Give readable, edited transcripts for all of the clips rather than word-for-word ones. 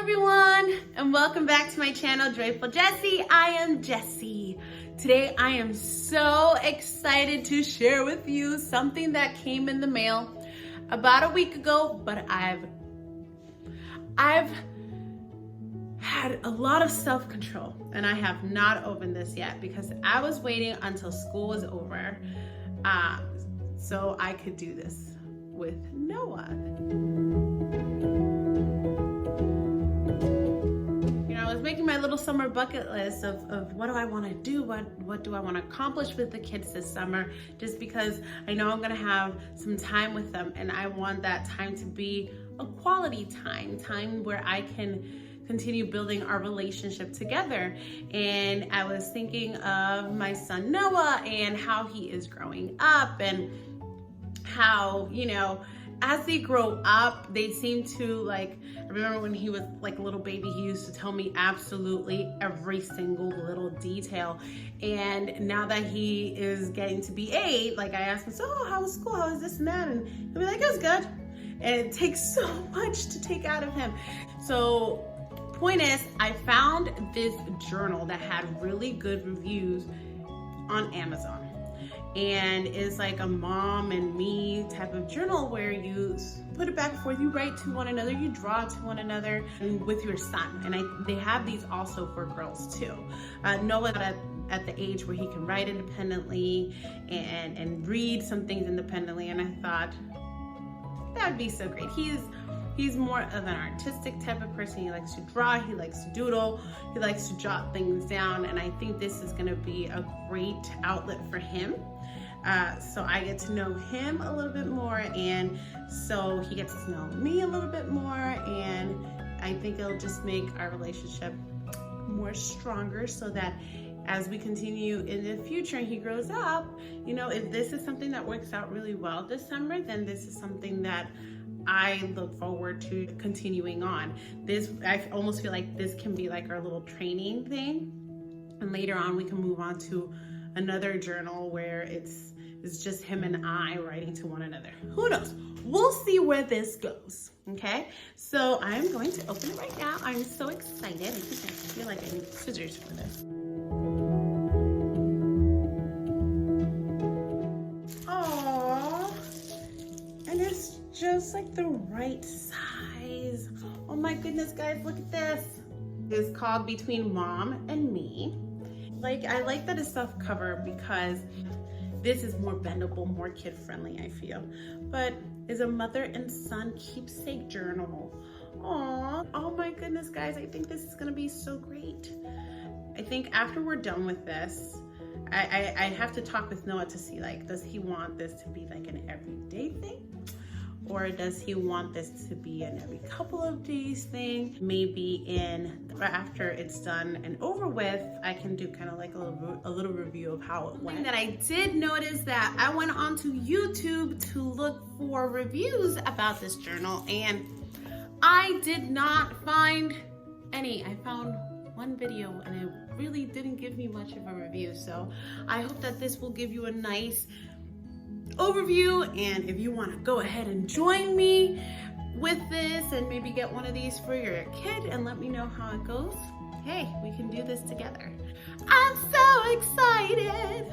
everyone, and welcome back to my channel, Joyful Jessie. I am Jessie. Today I am so excited to share with you something that came in the mail about a week ago, but I've had a lot of self-control and I have not opened this yet because I was waiting until school was over so I could do this with Noah. I was making my little summer bucket list of what do I want to do, what do I want to accomplish with the kids this summer, just because I know I'm going to have some time with them and I want that time to be a quality time where I can continue building our relationship together. And I was thinking of my son Noah and how he is growing up and how, as they grow up, they seem to I remember when he was like a little baby, he used to tell me absolutely every single little detail. And now that he is getting to be 8, I asked him, so how was school? How was this and that? And he'll be like, it was good. And it takes so much to take out of him. So point is, I found this journal that had really good reviews on Amazon. And it's like a mom and me type of journal where you put it back and forth, you write to one another, you draw to one another, and with your son. And they have these also for girls too. Noah at the age where he can write independently and read some things independently, and I thought that would be so great. He's more of an artistic type of person. He likes to draw, he likes to doodle, he likes to jot things down, and I think this is gonna be a great outlet for him. So I get to know him a little bit more, and so he gets to know me a little bit more, and I think it'll just make our relationship more stronger so that as we continue in the future and he grows up, if this is something that works out really well this summer, then this is something that I look forward to continuing on. I almost feel like this can be like our little training thing, and later on we can move on to another journal where it's just him and I writing to one another. Who knows? We'll see where this goes. Okay, so I'm going to open it right now. I'm so excited. I feel like I need scissors for this. Oh, and it's just like the right size. Oh my goodness, guys, look at this. It's called Between Mom and Me. I like that it's soft cover because this is more bendable, more kid friendly, I feel. But it's a mother and son keepsake journal. Aww, oh my goodness, guys, I think this is gonna be so great. I think after we're done with this, I have to talk with Noah to see does he want this to be like an everyday thing? Or does he want this to be an every couple of days thing? Maybe after it's done and over with, I can do kind of like a little review of how it went. Something that I did notice that I went onto YouTube to look for reviews about this journal, and I did not find any. I found one video and it really didn't give me much of a review. So I hope that this will give you a nice overview, and if you want to go ahead and join me with this and maybe get one of these for your kid and let me know how it goes, hey, we can do this together. I'm so excited.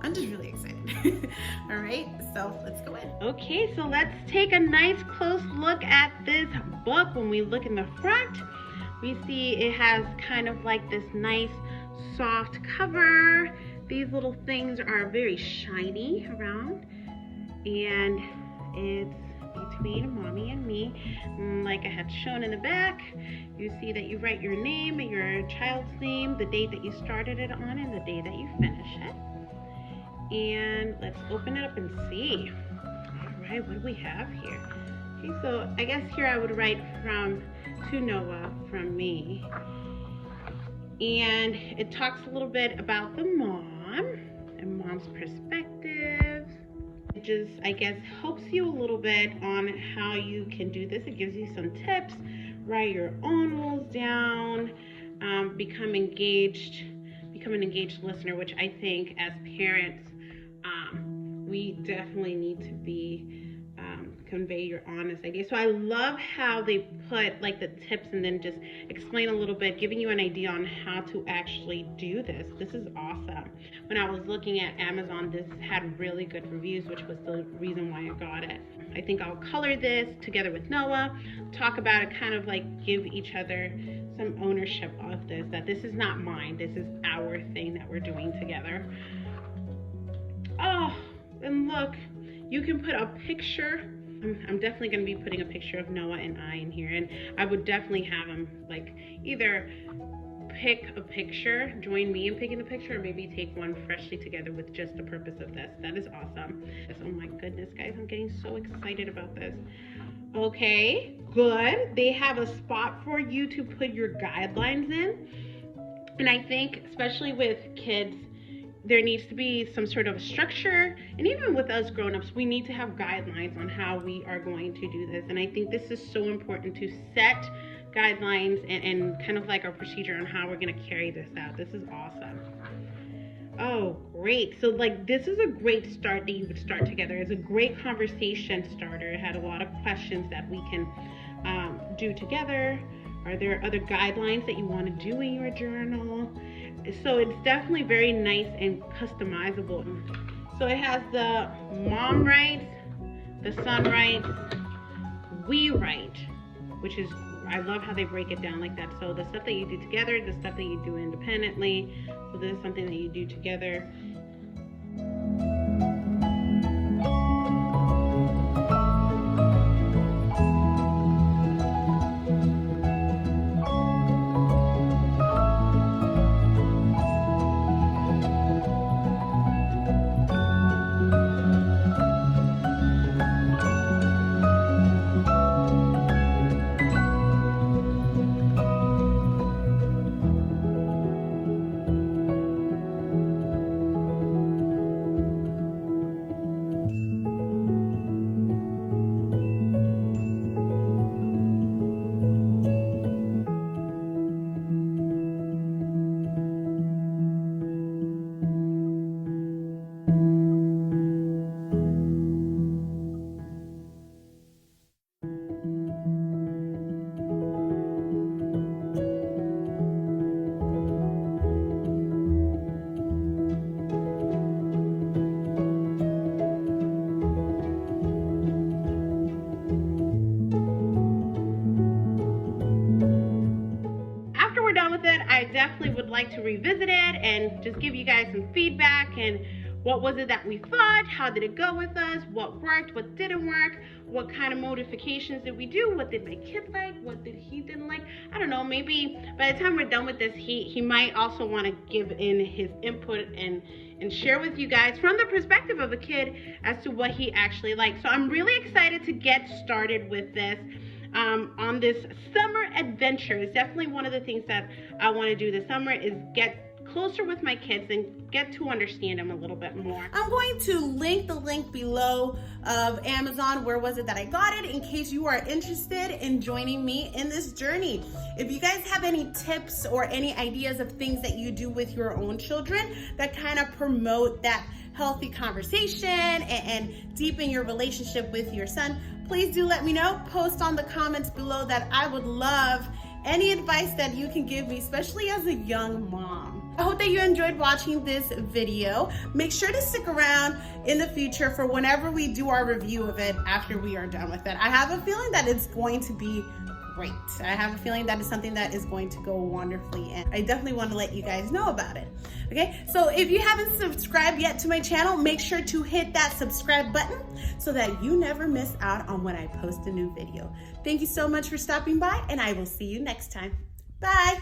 I'm just really excited. All right, so let's go in. Okay, so let's take a nice close look at this book. When we look in the front, we see it has kind of like this nice soft cover. These little things are very shiny around, and it's Between Mommy and Me. Like I had shown in the back, you see that you write your name, your child's name, the date that you started it on, and the day that you finish it. And let's open it up and see. All right, what do we have here? Okay, so I guess here I would write to Noah from me. And it talks a little bit about the mom and mom's perspective. It just, I guess, helps you a little bit on how you can do this. It gives you some tips. Write your own rules down. Become an engaged listener, which I think as parents, we definitely need to be convey your honest idea. So I love how they put like the tips and then just explain a little bit, giving you an idea on how to actually do this. This is awesome. When I was looking at Amazon, this had really good reviews, which was the reason why I got it. I think I'll color this together with Noah, talk about it, kind of like give each other some ownership of this, that this is not mine, this is our thing that we're doing together. Oh, and look, you can put a picture. I'm definitely going to be putting a picture of Noah and I in here, and I would definitely have him like either pick a picture, join me in picking the picture, or maybe take one freshly together with just the purpose of this. That is awesome. Oh my goodness, guys, I'm getting so excited about this. Okay, good. They have a spot for you to put your guidelines in, and I think especially with kids, there needs to be some sort of structure, and even with us grown-ups, we need to have guidelines on how we are going to do this. And I think this is so important to set guidelines and kind of like our procedure on how we're going to carry this out. This is awesome. Oh, great. So like this is a great start that you would start together. It's a great conversation starter. It had a lot of questions that we can do together. Are there other guidelines that you want to do in your journal? So it's definitely very nice and customizable. So it has the mom writes, the son writes, we write, which is, I love how they break it down like that. So the stuff that you do together, the stuff that you do independently. So this is something that you do together. I definitely would like to revisit it and just give you guys some feedback and what was it that we thought, how did it go with us, what worked, what didn't work, what kind of modifications did we do, what did my kid like, what did he didn't like. I don't know, maybe by the time we're done with this, he might also want to give in his input and share with you guys from the perspective of a kid as to what he actually likes. So I'm really excited to get started with this. On this summer adventure. Is definitely one of the things that I want to do this summer, is get closer with my kids and get to understand them a little bit more. I'm going to link the link below of Amazon, where was it that I got it, in case you are interested in joining me in this journey. If you guys have any tips or any ideas of things that you do with your own children that kind of promote that healthy conversation and deepen your relationship with your son, please do let me know. Post on the comments below. That I would love any advice that you can give me, especially as a young mom. I hope that you enjoyed watching this video. Make sure to stick around in the future for whenever we do our review of it after we are done with it. I have a feeling that it's going to be great. I have a feeling that is something that is going to go wonderfully, and I definitely want to let you guys know about it. Okay, so if you haven't subscribed yet to my channel, make sure to hit that subscribe button so that you never miss out on when I post a new video. Thank you so much for stopping by, and I will see you next time. Bye.